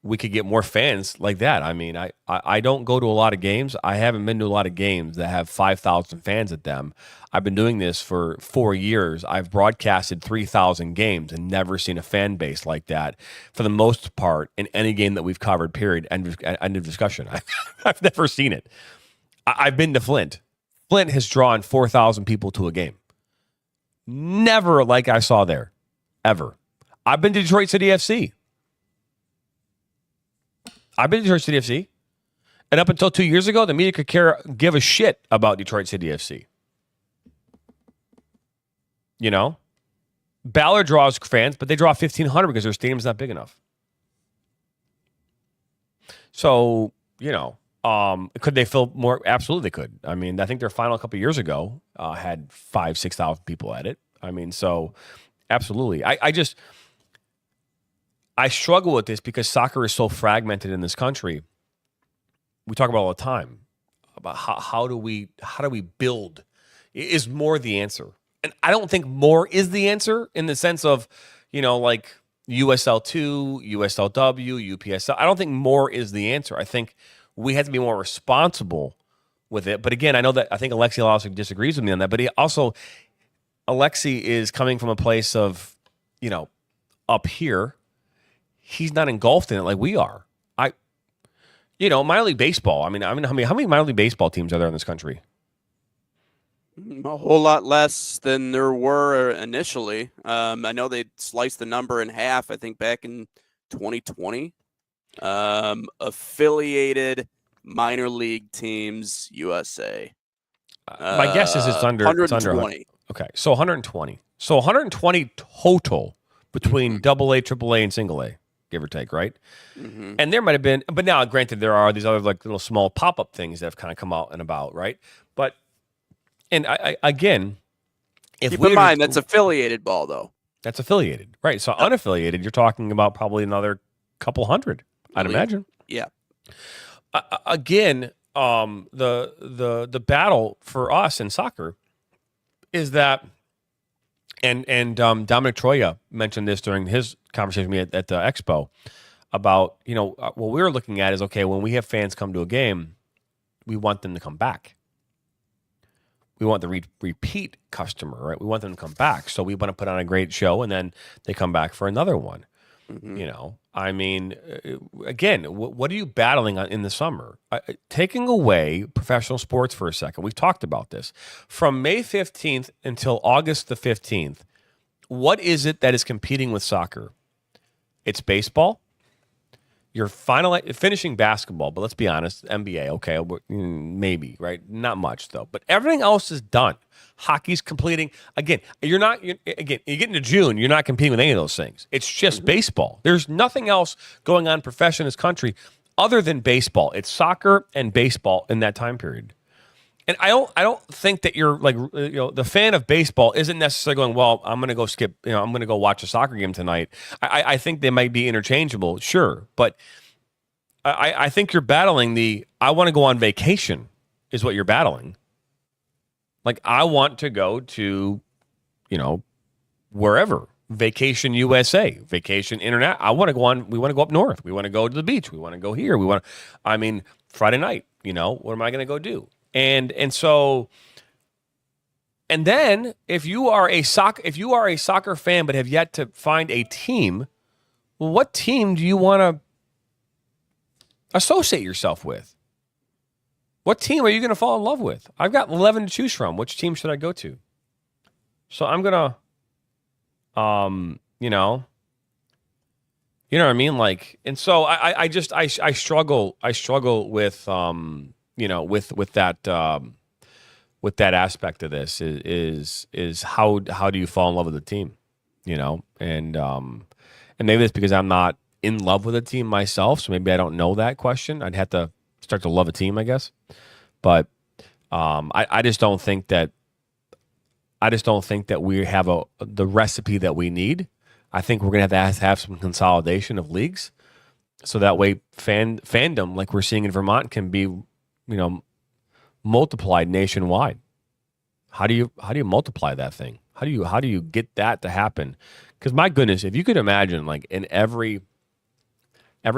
B: we could get more fans like that. I mean, I don't go to a lot of games. I haven't been to a lot of games that have 5,000 fans at them. I've been doing this for 4 years. I've broadcasted 3,000 games and never seen a fan base like that, for the most part, in any game that we've covered, period. End of discussion. I've never seen it. I've been to Flint. Flint has drawn 4,000 people to a game. Never like I saw there, ever. I've been to Detroit City FC. And up until 2 years ago, the media could give a shit about Detroit City FC. Ballard draws fans, but they draw 1,500 because their stadium's not big enough. So, could they fill more? Absolutely they could. I mean, I think their final a couple of years ago had 5,000-6,000 people at it. I mean, so absolutely. I struggle with this because soccer is so fragmented in this country. We talk about all the time about how do we build? Is more the answer? And I don't think more is the answer in the sense of, like USL2, USLW, UPSL. I don't think more is the answer. I think we have to be more responsible with it. But again, I think Alexi also disagrees with me on that. But Alexi is coming from a place of, up here. He's not engulfed in it like we are. Minor league baseball. I mean, how many minor league baseball teams are there in this country?
C: A whole lot less than there were initially. I know they sliced the number in half, I think, back in 2020. Affiliated minor league teams, USA.
B: My guess is it's under
C: 120.
B: Okay, so 120. So 120 total between AA, AAA, and single A, give or take, right? Mm-hmm. And there might have been, but now, granted, there are these other like little small pop-up things that have kind of come out and about, right? But, and I again, if
C: keep in mind that's affiliated ball, though.
B: That's affiliated, right? So unaffiliated, you're talking about probably another couple hundred, I'd imagine.
C: Yeah.
B: Again, the battle for us in soccer is that, and Dominic Troya mentioned this during his conversation with me at the Expo about, what we're looking at is, okay, when we have fans come to a game, we want them to come back. We want the repeat customer, right? We want them to come back. So we want to put on a great show, and then they come back for another one. Mm-hmm. I mean, again, what are you battling on in the summer? Taking away professional sports for a second. We've talked about this. From May 15th until August the 15th, what is it that is competing with soccer? It's baseball. you're finishing basketball, but let's be honest, NBA, okay, maybe, right? Not much though, but everything else is done. Hockey's completing. Again, you're getting to June, you're not competing with any of those things. It's just baseball. There's nothing else going on profession in this country other than baseball. It's soccer and baseball in that time period. And I don't think that you're like, the fan of baseball isn't necessarily going, well, I'm going to go skip, I'm going to go watch a soccer game tonight. I think they might be interchangeable, sure. But I think you're battling I want to go on vacation is what you're battling. Like, I want to go to, wherever. Vacation USA, vacation internet. We want to go up north. We want to go to the beach. We want to go here. Friday night, what am I going to go do? And then if you are a soccer fan but have yet to find a team, well, what team do you want to associate yourself with? What team are you going to fall in love with? I've got 11 to choose from. Which team should I go to? So I'm going to, you know what I mean? Like, and so I struggle with, with that aspect of this is how do you fall in love with a team, and maybe it's because I'm not in love with a team myself, so maybe I don't know that question. I'd have to start to love a team, I guess, but I just don't think that we have the recipe that we need. I think we're gonna have to have some consolidation of leagues, so that way fandom, like we're seeing in Vermont, can be multiplied nationwide. How do you multiply that thing? How do you get that to happen? Because my goodness, if you could imagine, like, in every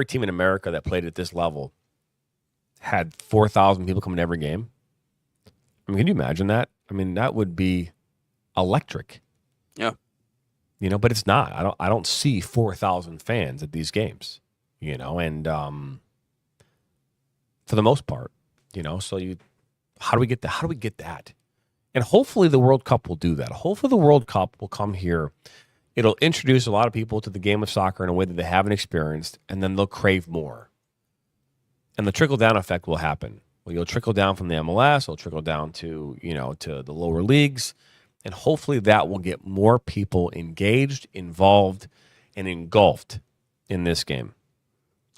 B: team in America that played at this level had 4,000 people coming to every game. I mean, can you imagine that? I mean, that would be electric.
C: Yeah.
B: But it's not. I don't see 4,000 fans at these games. And for the most part, so how do we get that? How do we get that? And hopefully the World Cup will do that. Hopefully the World Cup will come here. It'll introduce a lot of people to the game of soccer in a way that they haven't experienced, and then they'll crave more. And the trickle-down effect will happen. Well, you'll trickle down from the MLS, it'll trickle down to, to the lower leagues, and hopefully that will get more people engaged, involved, and engulfed in this game.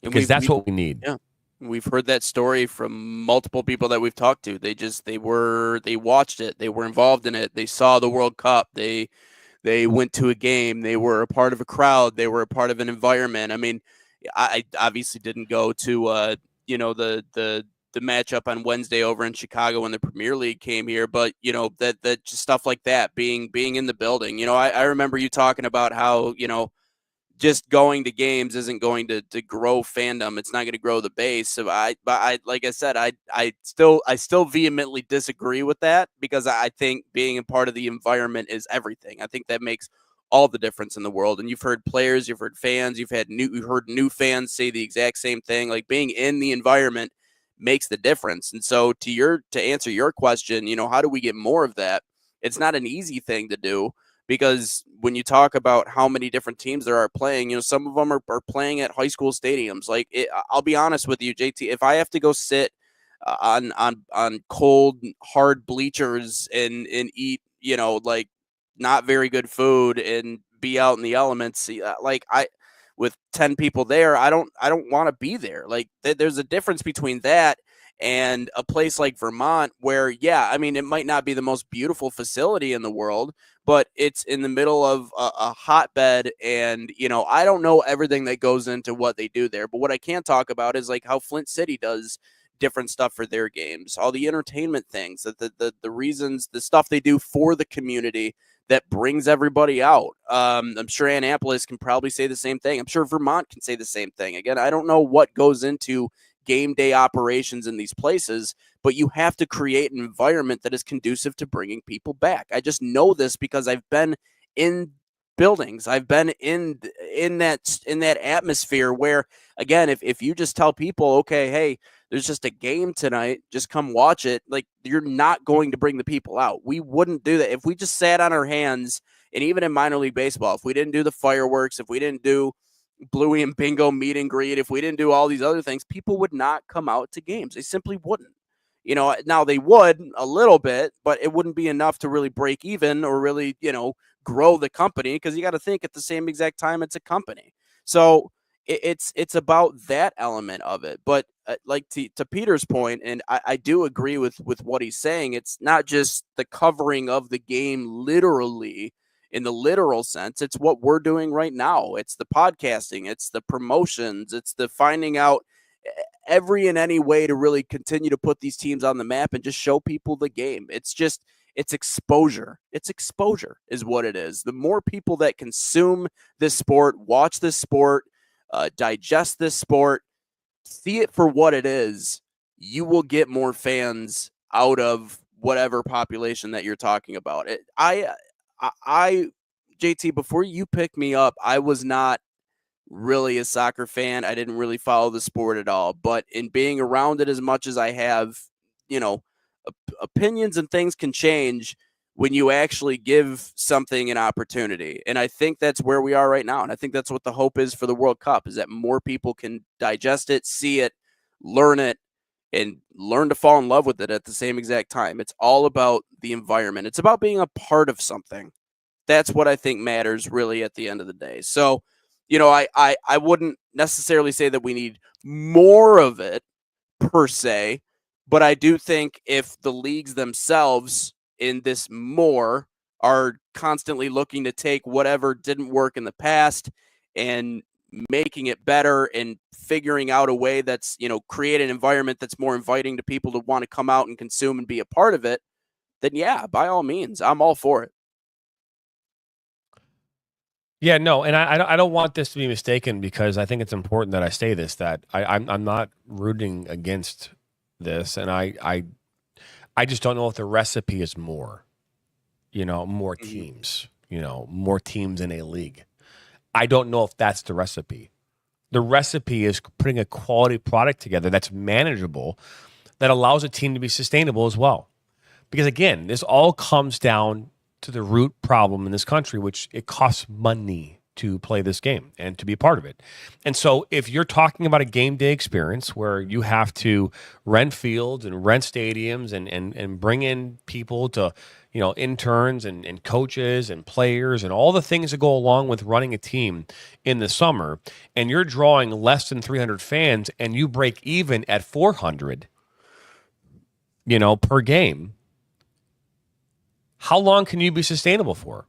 B: Because that's what we need.
C: Yeah. We've heard that story from multiple people that we've talked to. They watched it. They were involved in it. They saw the World Cup. They went to a game. They were a part of a crowd. They were a part of an environment. I mean, I obviously didn't go to, the matchup on Wednesday over in Chicago when the Premier League came here, but that just stuff like that, being in the building. I remember you talking about how, just going to games isn't going to grow fandom. It's not going to grow the base. So I like I said, I still vehemently disagree with that, because I think being a part of the environment is everything. I think that makes all the difference in the world. And you've heard players, you've heard fans, you've heard new fans say the exact same thing. Like, being in the environment makes the difference. And so to answer your question, how do we get more of that? It's not an easy thing to do, because when you talk about how many different teams there are playing, some of them are playing at high school stadiums. Like, I'll be honest with you, JT, if I have to go sit on cold, hard bleachers and eat, like, not very good food and be out in the elements, with 10 people there, I don't want to be there. Like, there's a difference between that and a place like Vermont, where, it might not be the most beautiful facility in the world, but it's in the middle of a hotbed. And, I don't know everything that goes into what they do there, but what I can talk about is, like, how Flint City does different stuff for their games, all the entertainment things, the reasons, the stuff they do for the community that brings everybody out. I'm sure Annapolis can probably say the same thing. I'm sure Vermont can say the same thing. Again, I don't know what goes into game day operations in these places, but you have to create an environment that is conducive to bringing people back. I just know this because I've been in buildings. I've been in that atmosphere where, again, if you just tell people, okay, hey, there's just a game tonight, just come watch it, like, you're not going to bring the people out. We wouldn't do that if we just sat on our hands. And even in minor league baseball, if we didn't do the fireworks, if we didn't do, Bluey and Bingo meet and greet, if we didn't do all these other things, people would not come out to games. They simply wouldn't. Now they would a little bit, but it wouldn't be enough to really break even or really, grow the company, because you got to think at the same exact time it's a company. So it's about that element of it. But like to Peter's point, and I do agree with what he's saying, it's not just the covering of the game literally in the literal sense. It's what we're doing right now. It's the podcasting, it's the promotions, it's the finding out every and any way to really continue to put these teams on the map and just show people the game. It's exposure. It's exposure is what it is. The more people that consume this sport, watch this sport, digest this sport, see it for what it is, you will get more fans out of whatever population that you're talking about. JT, before you picked me up, I was not really a soccer fan. I didn't really follow the sport at all, but in being around it as much as I have, opinions and things can change when you actually give something an opportunity. And I think that's where we are right now. And I think that's what the hope is for the World Cup, is that more people can digest it, see it, learn it, and learn to fall in love with it at the same exact time. It's all about the environment. It's about being a part of something. That's what I think matters really at the end of the day. So, I wouldn't necessarily say that we need more of it per se, but I do think if the leagues themselves in this more are constantly looking to take whatever didn't work in the past and making it better and figuring out a way that's, create an environment that's more inviting to people to want to come out and consume and be a part of it, then yeah, by all means, I'm all for it.
B: Yeah, no, and I don't want this to be mistaken, because I think it's important that I say this, that I'm not rooting against this, and I just don't know if the recipe is more, more teams, more teams in a league. I don't know if that's the recipe. The recipe is putting a quality product together that's manageable, that allows a team to be sustainable as well. Because again, this all comes down to the root problem in this country, which it costs money to play this game and to be a part of it. And so if you're talking about a game day experience where you have to rent fields and rent stadiums and bring in people to, interns and coaches and players and all the things that go along with running a team in the summer, and you're drawing less than 300 fans and you break even at 400, per game, how long can you be sustainable for?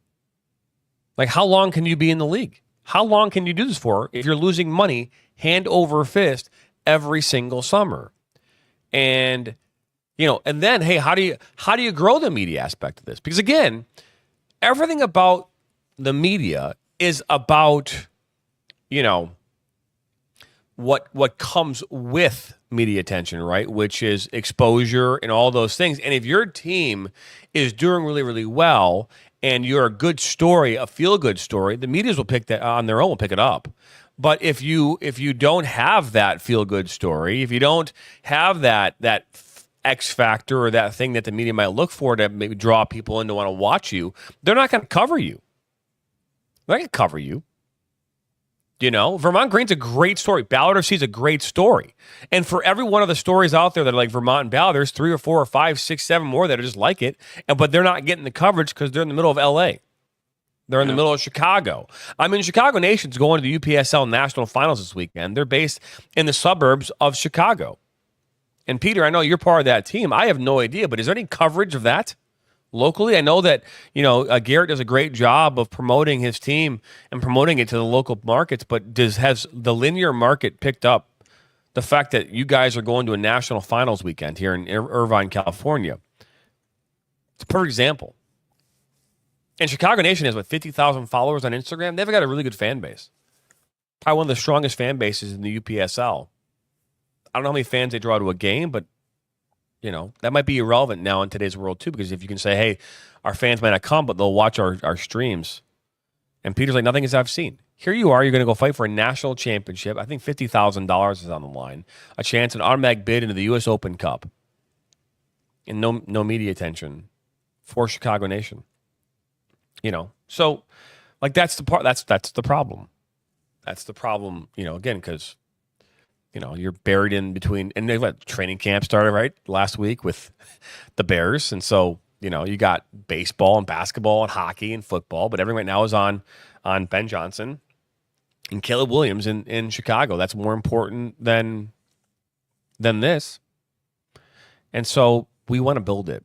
B: Like, how long can you be in the league? How long can you do this for if you're losing money hand over fist every single summer? And, and then, hey, how do you grow the media aspect of this? Because again, everything about the media is about, what comes with media attention, right? Which is exposure and all those things. And if your team is doing really, really well and you're a good story, a feel-good story, the medias will pick that on their own, will pick it up. But if you don't have that feel-good story, if you don't have that X factor or that thing that the media might look for to maybe draw people in to want to watch you, they're not going to cover you. They're not going to cover you. Vermont Green's a great story. Ballard FC is a great story. And for every one of the stories out there that are like Vermont and Ballard, there's 3 or 4 or 5, 6, 7 more that are just like it. But they're not getting the coverage because they're in the middle of LA. They're in the middle of Chicago. Chicago Nation's going to the UPSL National Finals this weekend. They're based in the suburbs of Chicago. And Peter, I know you're part of that team. I have no idea, but is there any coverage of that locally? I know that, Garrett does a great job of promoting his team and promoting it to the local markets, but has the linear market picked up the fact that you guys are going to a national finals weekend here in Irvine, California? It's a perfect example. And Chicago Nation has, 50,000 followers on Instagram? They've got a really good fan base. Probably one of the strongest fan bases in the UPSL. I don't know how many fans they draw to a game, but that might be irrelevant now in today's world too, because if you can say, hey, our fans might not come, but they'll watch our streams. And Peter's like, nothing as I've seen. Here you are, you're going to go fight for a national championship. I think $50,000 is on the line. A chance, an automatic bid into the U.S. Open Cup. And no media attention for Chicago Nation. So like that's the part, that's the problem. That's the problem, again, because, you're buried in between. And training camp started, right, last week with the Bears. And so, you got baseball and basketball and hockey and football. But everything right now is on Ben Johnson and Caleb Williams in Chicago. That's more important than this. And so we want to build it.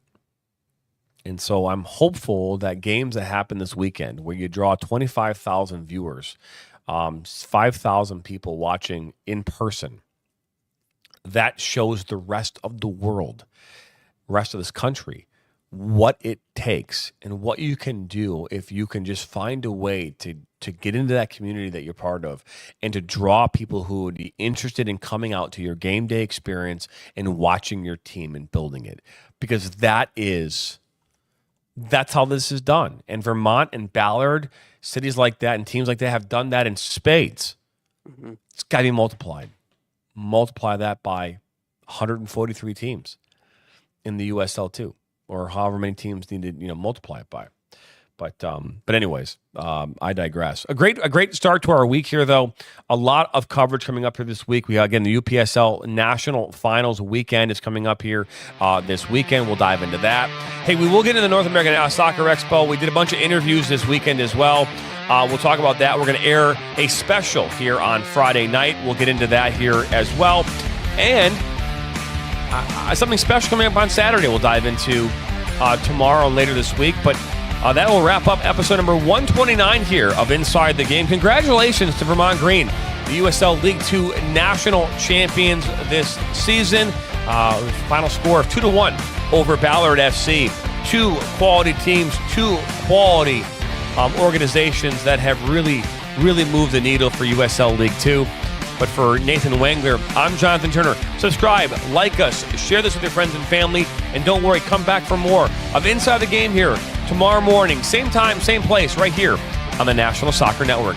B: And so I'm hopeful that games that happen this weekend where you draw 25,000 viewers, 5,000 people watching in person, that shows the rest of the world, rest of this country, what it takes and what you can do if you can just find a way to get into that community that you're part of and to draw people who would be interested in coming out to your game day experience and watching your team and building it. Because that's how this is done. And Vermont and Ballard, cities like that and teams like that have done that in spades. Mm-hmm. It's got to be multiplied. Multiply that by 143 teams in the USL2. Or however many teams need to, multiply it by. But anyways, I digress. A great start to our week here, though. A lot of coverage coming up here this week. We got, again, the UPSL National Finals weekend is coming up here this weekend. We'll dive into that. Hey, we will get into the North American Soccer Expo. We did a bunch of interviews this weekend as well. We'll talk about that. We're going to air a special here on Friday night. We'll get into that here as well. And something special coming up on Saturday we'll dive into tomorrow and later this week. But that will wrap up episode number 129 here of Inside the Game. Congratulations to Vermont Green, the USL League 2 national champions this season. Final score of 2-1 over Ballard FC. Two quality teams, two quality organizations that have really, really moved the needle for USL League 2. But for Nathan Wangler, I'm Jonathan Turner. Subscribe, like us, share this with your friends and family, and don't worry, come back for more of Inside the Game here tomorrow morning. Same time, same place, right here on the National Soccer Network.